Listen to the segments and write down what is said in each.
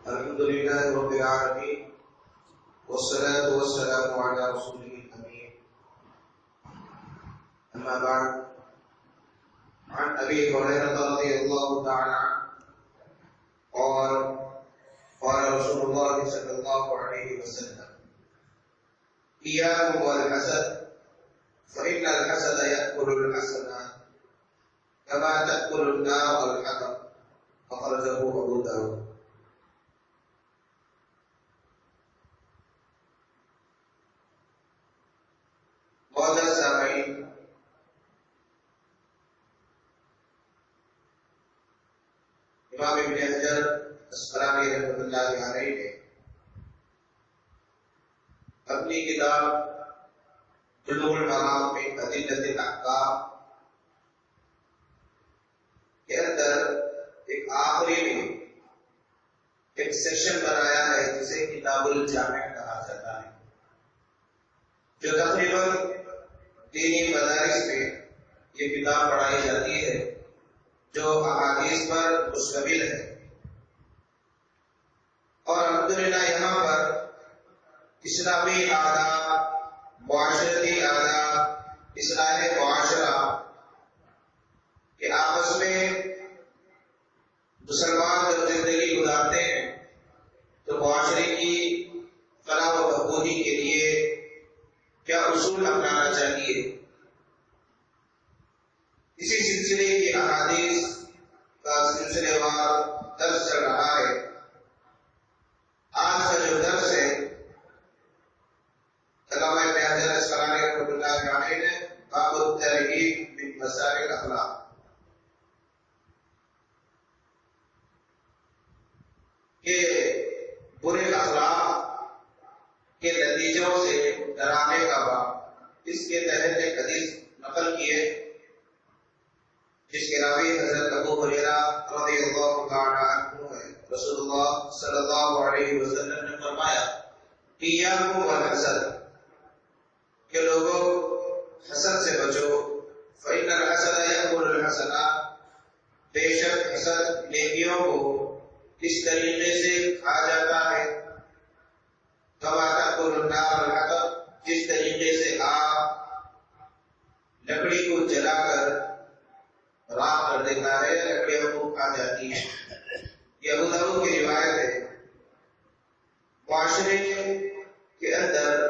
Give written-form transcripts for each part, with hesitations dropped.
الحمد لله رب العالمين والصلاة والسلام على رسوله الأمين. أما بعد، عن أبي هريرة رضي الله تعالى عنه قال قال رسول الله صلى الله عليه وسلم: إياكم والحسد فإن الحسد يأكل الحسنات كما تأكل النار الحطب. أخرجه أبو داود. معزز سامعین، امام ابن حجر اسقلانی رحمۃ اللہ علیہ نے اپنی کتاب بلوغ المرام میں ادلۃ الاحکام کے اندر ایک آخری میں ایک سیکشن بنایا ہے جسے کتاب الجامع کہا جاتا ہے، جو تقریباً دینی مدارس میں یہ کتاب پڑھائی جاتی ہے جو احادیث پر مشتمل ہے. اور الحمدللہ یہاں پر اسلامی آداب، معاشرتی آداب، اصلاح معاشرہ کہ آپس میں مسلمان جب زندگی گزارتے ہیں تو معاشرے کی فلاح و بہبودی کے لیے کیا اصول اپنانا چاہیے، اسی سلسلے کی احادیث کا سلسلے وار درس چل رہا ہے. آج کا جو درس ہے علامہ ابن حجر اسقلانی رحمۃ اللہ علیہ نے باب الترغیب من مسائل الاخلاق، کہ برے اخلاق کے نتیجوں سے ڈرانے کا باب. اس کے تحت ایک حدیث نقل کیے جس کے راوی حضرت ابو ہریرہ رضی اللہ تعالی عنہ ہے. رسول اللہ صلی اللہ علیہ وسلم نے فرمایا: ایاکم والحسد، کہ لوگوں حسد سے بچو. فإن الحسد یأکل الحسنات، بے شک حسد نیکیوں کو اس طریقے سے کھا جاتا ہے کما تأکل النار الحطب، جس طریقے سے آگ لکڑی کو جلا کر راکھ کر دیتا ہے، لکڑیوں کو کھا جاتی ہے. یہ ابو داؤد کی روایت ہے. معاشرے کے اندر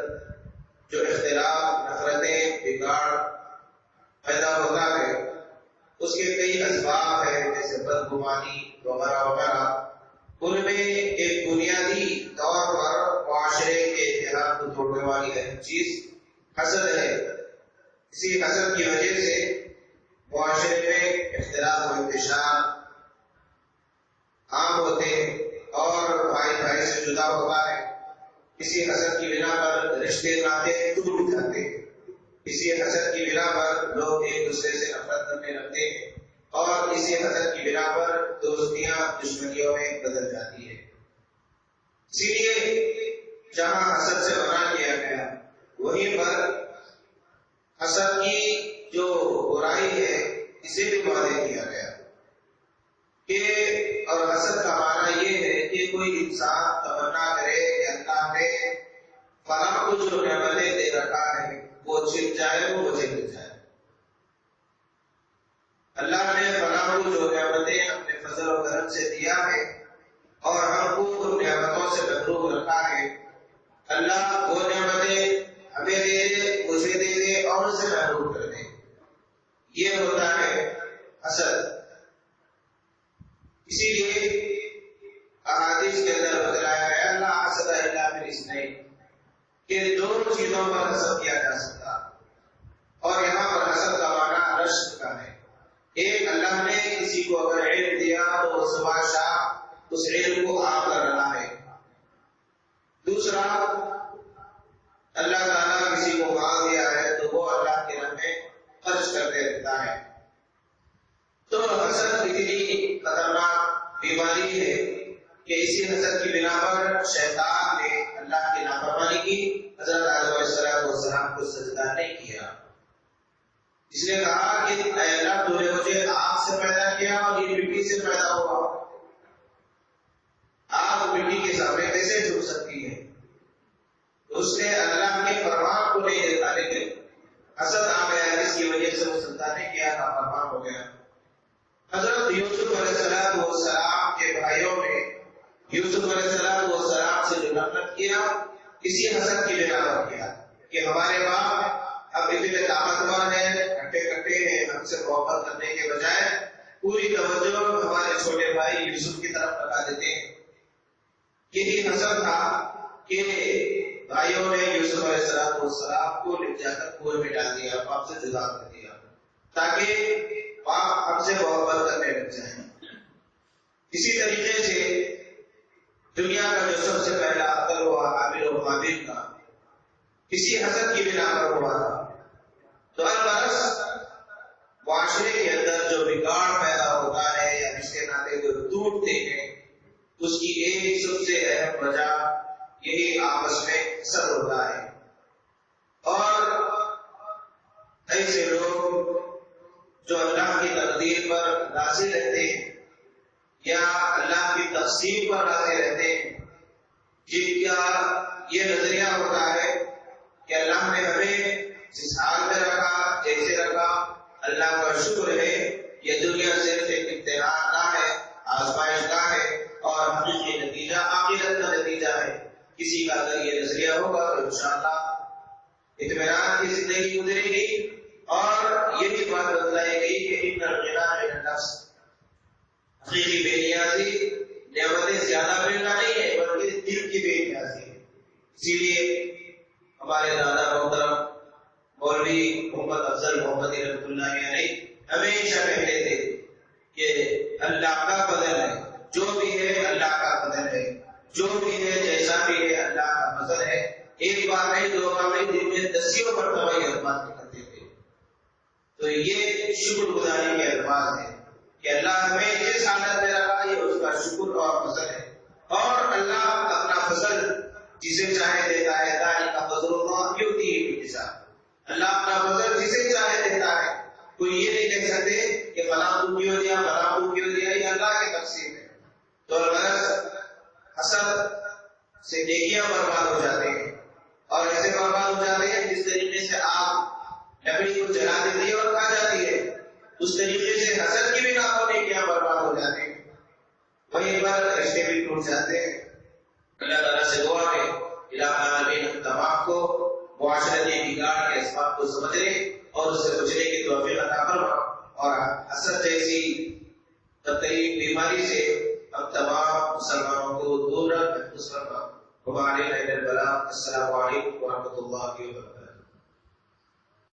جو اختلاف، نفرتیں، بگاڑ پیدا ہوتا ہے اس کے کئی اسباب ہیں، جیسے بدگمانی وغیرہ وغیرہ. ان میں ایک بنیادی طور پر معاشرے کے اتحاد کو توڑنے والی اہم چیز حسد ہے. اسی حسد کی وجہ سے معاشرے میں اختلاف و انتشار عام ہوتے ہیں اور بھائی بھائی سے جدا ہوتا ہے. اسی حسد کی بنا پر رشتے ناطے ٹوٹ جاتے ہیں. اسی حسد کی بنا پر لوگ ایک دوسرے سے نفرت کرنے لگتے ہیں اور اسی حسد کی بنا پر دوستیاں دشمنیوں میں بدل جاتی ہے. اسی لیے جہاں حسد سے منع کیا گیا وہیں پر حسد کی جو برائی ہے اسے بھی واضح کیا گیا. کہ اور حسد کا معنی یہ ہے کہ کوئی انسان تمنا کرے کہ اللہ نے فلاں کو جو نعمتیں دے رکھا ہے وہ چھن جائے، وہ مجھے مل جائے. اللہ نے فلاں کو جو نعمتیں اپنے فضل و کرم سے دیا ہے اور ہم کو ان نعمتوں سے محروم رکھا ہے، اللہ وہ نعمتیں ہمیں دے دے، مجھے دے دے اور اسے محروم کر دے. یہ ہوتا ہے حسد. اسی لیے احادیث کے اندر بتلایا گیا لا حسد الا باثنین، کہ دو چیزوں پر حسد کیا جا سکتا. اور یہاں پر حسد کا معنی رشک کا ہے. ایک، اللہ نے کسی کو اگر علم دیا تو وہ صبح شام اس علم کو عام کر رہا ہے. دوسرا، اللہ تعالیٰ کسی کو مال دیا ہے تو وہ اللہ کے راہ میں خرچ کرتے رہتا ہے. تو حسد اتنی خطرناک بیماری ہے کہ اسی حسد کی بنا پر شیطان نے اللہ کی نافرمانی کی، حضرت آدم علیہ السلام کو سجدہ نہیں کیا. اس نے کہا کہ اے اللہ تو نے مجھے آگ سے پیدا کیا اور یہ مٹی سے پیدا ہوا. آگ مٹی کے سامنے کیسے جھک سکتی ہے؟ اس نے اللہ کے فرمان کو نہیں دیکھا، لیکن حسد آ گیا جس کی وجہ سے وہ سلطان نے کیا نافرمان ہو گیا۔ حضرت یوسف علیہ السلام کے بھائیوں نے یوسف علیہ السلام سے جو نفرت کیا کسی حسد کی بنا پر کیا کہ ہمارے باپ اب اتنے طاقتور ہیں، کٹے کٹے ہیں، ہم سے محبت کرنے کے بجائے پوری توجہ ہمارے چھوٹے بھائی یوسف کی طرف لگا دیتے ہیں۔ یہی حسد تھا کہ بھائیوں نے یوسف علیہ السلام کو لے جا کر کنویں میں ڈال دیا، باپ سے جدا کر دیا تاکہ باپ ہم سے محبت کرنے لگ جائیں۔ اسی طریقے سے دنیا کا جو سب سے پہلا قتل ہوا حابیل و قابیل کا، کسی حسد کی بنا پر ہوا تھا۔ تو البرس معاشرے کے اندر جو بگاڑ پیدا ہوتا ہے یا رشتے ناطے جو ٹوٹتے ہیں، اس کی ایک سب سے اہم وجہ یہی آپس میں حسد ہوتا ہے۔ اور ایسے لوگ جو اللہ کی تقدیر پر راضی رہتے ہیں یا اللہ کی تقسیم پر راضی رہتے ہیں، جن کا یہ نظریہ ہوتا ہے کہ اللہ نے ہمیں جس حال میں رکھا، جیسے رکھا، اللہ کا شکر ہے، یہ دنیا صرف ایک امتحان کا ہے، آزمائش کا ہے، اور حقیقی نتیجہ آخرت کا نتیجہ ہے۔ کسی کا اگر یہ نظریہ ہوگا تو انشاءاللہ اطمینان کی زندگی گزرے گی، اور یہ بھی بات بتلائی گئی کہ ان الغنى من النفس، حقیقی بے نیازی نعمتیں زیادہ ملنا نہیں ہے بلکہ دل کی بے نیازی ہے۔ اسی لیے ہمارے دادا محترم مولوی محمد افضل محمد رحمۃ اللہ علیہ ہمیشہ کہتے تھے کہ اللہ کا فضل ہے، جو بھی ہے اللہ کا فضل ہے، جو بھی ہے جیسا بھی ہے اللہ کا فضل ہے۔ ایک بار نہیں، دو بار نہیں، دن میں دسیوں مرتبہ یہ الفاظ کرتے تھے۔ تو یہ شکر گزاری کے الفاظ ہیں کہ اللہ ہمیں جس حالت میں رکھا یہ اس کا شکر اور فضل ہے، اور اللہ اپنا فضل جسے چاہے دیتا ہے۔ ذالک فضل اللہ یؤتیہ من یشاء، اللہ اپنا فضل جسے چاہے دیتا ہے۔ کوئی یہ نہیں کہہ سکتے کہ فلاں کو کیوں دیا، فلاں کو کیوں دیا، یہ اللہ کی تقسیم ہے۔ تو غرض حسد سے نیکیاں برباد ہو جاتے ہیں، اور ایسے برباد ہو جاتے ہیں جس طریقے سے آپ لکڑی کو جلا دیتی ہے اور کھا جاتی ہے، اس طریقے سے حسد کی بھی نہ نیکیاں برباد ہو جاتے ہیں، وہیں پر رشتے بھی ٹوٹ جاتے ہیں۔ اللہ تعالیٰ سے دعا ہے الہ العالمین ہم تمام کو معاشرتی بگاڑ کے اسباب کو سمجھنے اور اس سے بچنے کی توفیق عطا فرما، اور حسد جیسی بدترین بیماری سے ہم تمام مسلمانوں کو دور رکھ محفوظ فرما۔ وعلیکم السلام ورحمۃ اللہ وبرکاتہ۔